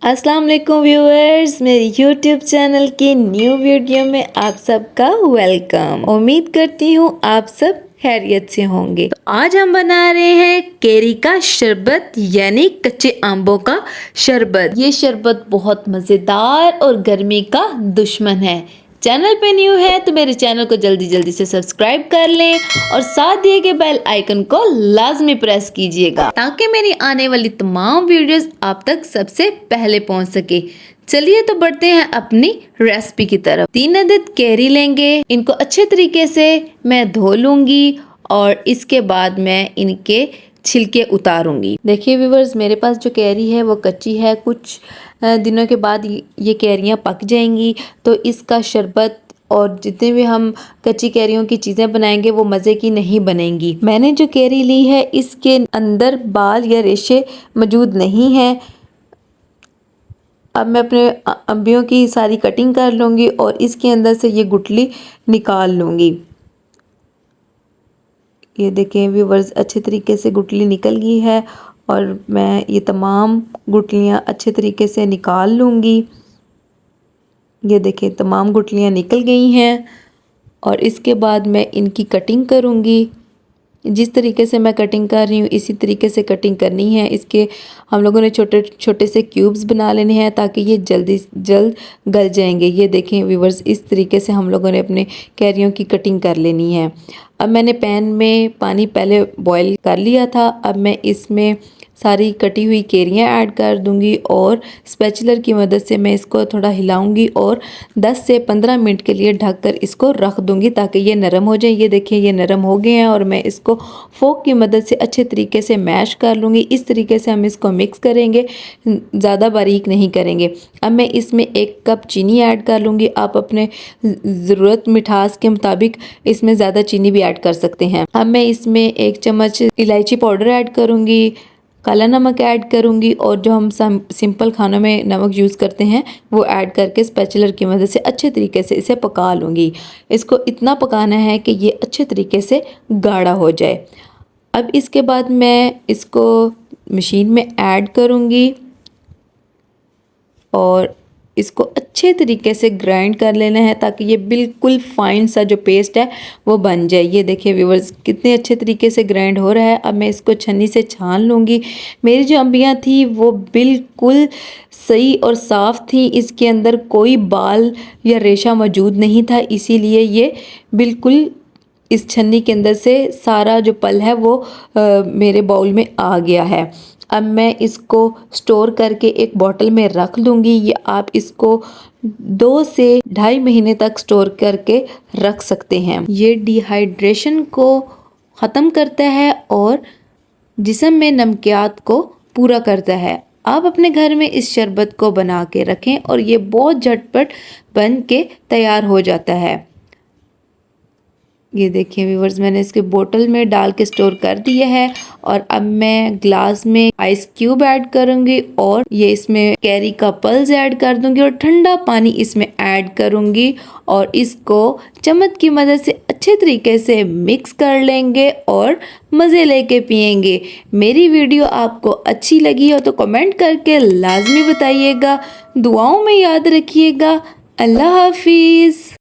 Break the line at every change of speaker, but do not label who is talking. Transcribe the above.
अस्सलाम वालेकुम व्यूअर्स, मेरे यूट्यूब चैनल की न्यू वीडियो में आप सबका वेलकम। उम्मीद करती हूँ आप सब खैरियत से होंगे। तो आज हम बना रहे हैं केरी का शरबत यानी कच्चे आंबों का शरबत। ये शरबत बहुत मज़ेदार और गर्मी का दुश्मन है। चैनल पे न्यू है तो मेरे चैनल को जल्दी जल्दी से सब्सक्राइब कर लें और साथ दिए गए बेल आइकन को लाजमी प्रेस कीजिएगा ताकि मेरी आने वाली तमाम वीडियोस आप तक सबसे पहले पहुंच सके। चलिए तो बढ़ते हैं अपनी रेसिपी की तरफ। 3 अदद कैरी लेंगे, इनको अच्छे तरीके से मैं धो लूंगी और इसके बाद मैं इनके छिलके उतारूंगी। देखिए व्यूवर्स, मेरे पास जो कैरी है वो कच्ची है। कुछ दिनों के बाद ये कैरियाँ पक जाएंगी तो इसका शरबत और जितने भी हम कच्ची कैरियों की चीज़ें बनाएंगे वो मज़े की नहीं बनेंगी। मैंने जो कैरी ली है इसके अंदर बाल या रेशे मौजूद नहीं हैं। अब मैं अपने अंबियों की सारी कटिंग कर लूँगी और इसके अंदर से ये गुठली निकाल लूँगी। ये देखें व्यूवर्स, अच्छे तरीके से गुठली निकल गई है और मैं ये तमाम गुठलियाँ अच्छे तरीके से निकाल लूँगी। ये देखें तमाम गुठलियाँ निकल गई हैं और इसके बाद मैं इनकी कटिंग करूँगी। जिस तरीके से मैं कटिंग कर रही हूँ इसी तरीके से कटिंग करनी है। इसके हम लोगों ने छोटे छोटे से क्यूब्स बना लेने हैं ताकि ये जल्द गल जाएंगे। ये देखें व्यूवर्स, इस तरीके से हम लोगों ने अपने कैरियों की कटिंग कर लेनी है। अब मैंने पैन में पानी पहले बॉईल कर लिया था। अब मैं इसमें सारी कटी हुई कैरियाँ ऐड कर दूंगी और स्पैचुलर की मदद से मैं इसको थोड़ा हिलाऊंगी और 10 से 15 मिनट के लिए ढककर इसको रख दूंगी ताकि ये नरम हो जाए। ये देखिए ये नरम हो गए हैं और मैं इसको फोक की मदद से अच्छे तरीके से मैश कर लूँगी। इस तरीके से हम इसको मिक्स करेंगे, ज़्यादा बारीक नहीं करेंगे। अब मैं इसमें 1 कप चीनी ऐड कर लूँगी। आप अपने ज़रूरत मिठास के मुताबिक इसमें ज़्यादा चीनी भी ऐड कर सकते हैं। अब मैं इसमें 1 चम्मच इलायची पाउडर ऐड करूँगी, काला नमक ऐड करूँगी और जो हम सिंपल खानों में नमक यूज़ करते हैं वो ऐड करके स्पैचुलर की मदद से अच्छे तरीके से इसे पका लूँगी। इसको इतना पकाना है कि ये अच्छे तरीके से गाढ़ा हो जाए। अब इसके बाद मैं इसको मशीन में ऐड करूँगी और इसको अच्छे तरीके से ग्राइंड कर लेना है ताकि ये बिल्कुल फाइन सा जो पेस्ट है वो बन जाए। ये देखिए व्यूवर्स, कितने अच्छे तरीके से ग्राइंड हो रहा है। अब मैं इसको छन्नी से छान लूँगी। मेरी जो अंबियाँ थी वो बिल्कुल सही और साफ़ थी, इसके अंदर कोई बाल या रेशा मौजूद नहीं था, इसीलिए ये बिल्कुल इस छन्नी के अंदर से सारा जो पल है वो मेरे बाउल में आ गया है। अब मैं इसको स्टोर करके एक बॉटल में रख लूँगी। ये आप इसको 2 से 2.5 महीने तक स्टोर करके रख सकते हैं। ये डिहाइड्रेशन को ख़त्म करता है और जिस्म में नमकियात को पूरा करता है। आप अपने घर में इस शरबत को बना के रखें और ये बहुत झटपट बन के तैयार हो जाता है। ये देखिए व्यूवर्स, मैंने इसके बोतल में डाल के स्टोर कर दिया है और अब मैं ग्लास में आइस क्यूब ऐड करूँगी और ये इसमें कैरी का पल्स ऐड कर दूँगी और ठंडा पानी इसमें ऐड करूँगी और इसको चम्मच की मदद से अच्छे तरीके से मिक्स कर लेंगे और मज़े लेके पियेंगे। मेरी वीडियो आपको अच्छी लगी हो तो कमेंट करके लाजमी बताइएगा। दुआओं में याद रखिएगा। अल्लाह हाफिज़।